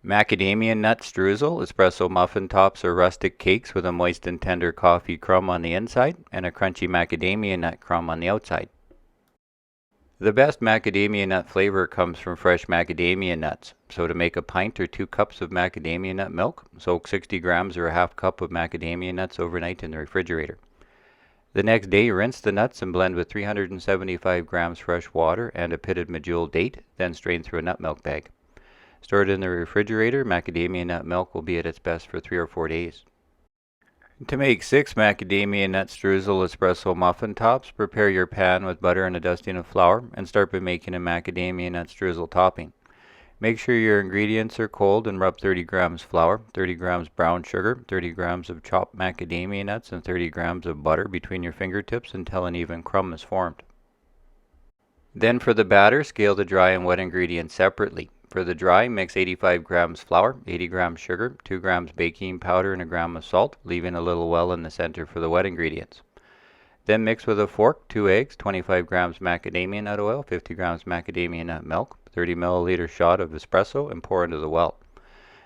Macadamia nut streusel espresso muffin tops are rustic cakes with a moist and tender coffee crumb on the inside and a crunchy macadamia nut crumb on the outside. The best macadamia nut flavor comes from fresh macadamia nuts. So to make a pint or 2 cups of macadamia nut milk, soak 60 grams or a half cup of macadamia nuts overnight in the refrigerator. The next day, rinse the nuts and blend with 375 grams fresh water and a pitted medjool date, then strain through a nut milk bag. Store it in the refrigerator. Macadamia nut milk will be at its best for 3 or 4 days. To make 6 macadamia nut streusel espresso muffin tops, prepare your pan with butter and a dusting of flour and start by making a macadamia nut streusel topping. Make sure your ingredients are cold and rub 30 grams flour, 30 grams brown sugar, 30 grams of chopped macadamia nuts, and 30 grams of butter between your fingertips until an even crumb is formed. Then for the batter, scale the dry and wet ingredients separately. For the dry, mix 85 grams flour, 80 grams sugar, 2 grams baking powder, and a gram of salt, leaving a little well in the center for the wet ingredients. Then mix with a fork 2 eggs, 25 grams macadamia nut oil, 50 grams macadamia nut milk, 30 milliliter shot of espresso, and pour into the well.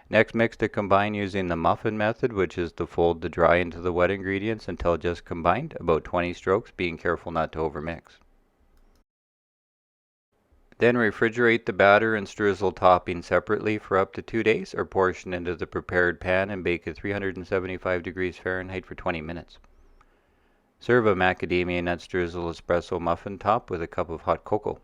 Next, mix to combine using the muffin method, which is to fold the dry into the wet ingredients until just combined, about 20 strokes, being careful not to overmix. Then refrigerate the batter and streusel topping separately for up to 2 days, or portion into the prepared pan and bake at 375 degrees Fahrenheit for 20 minutes. Serve a macadamia nut streusel espresso muffin top with a cup of hot cocoa.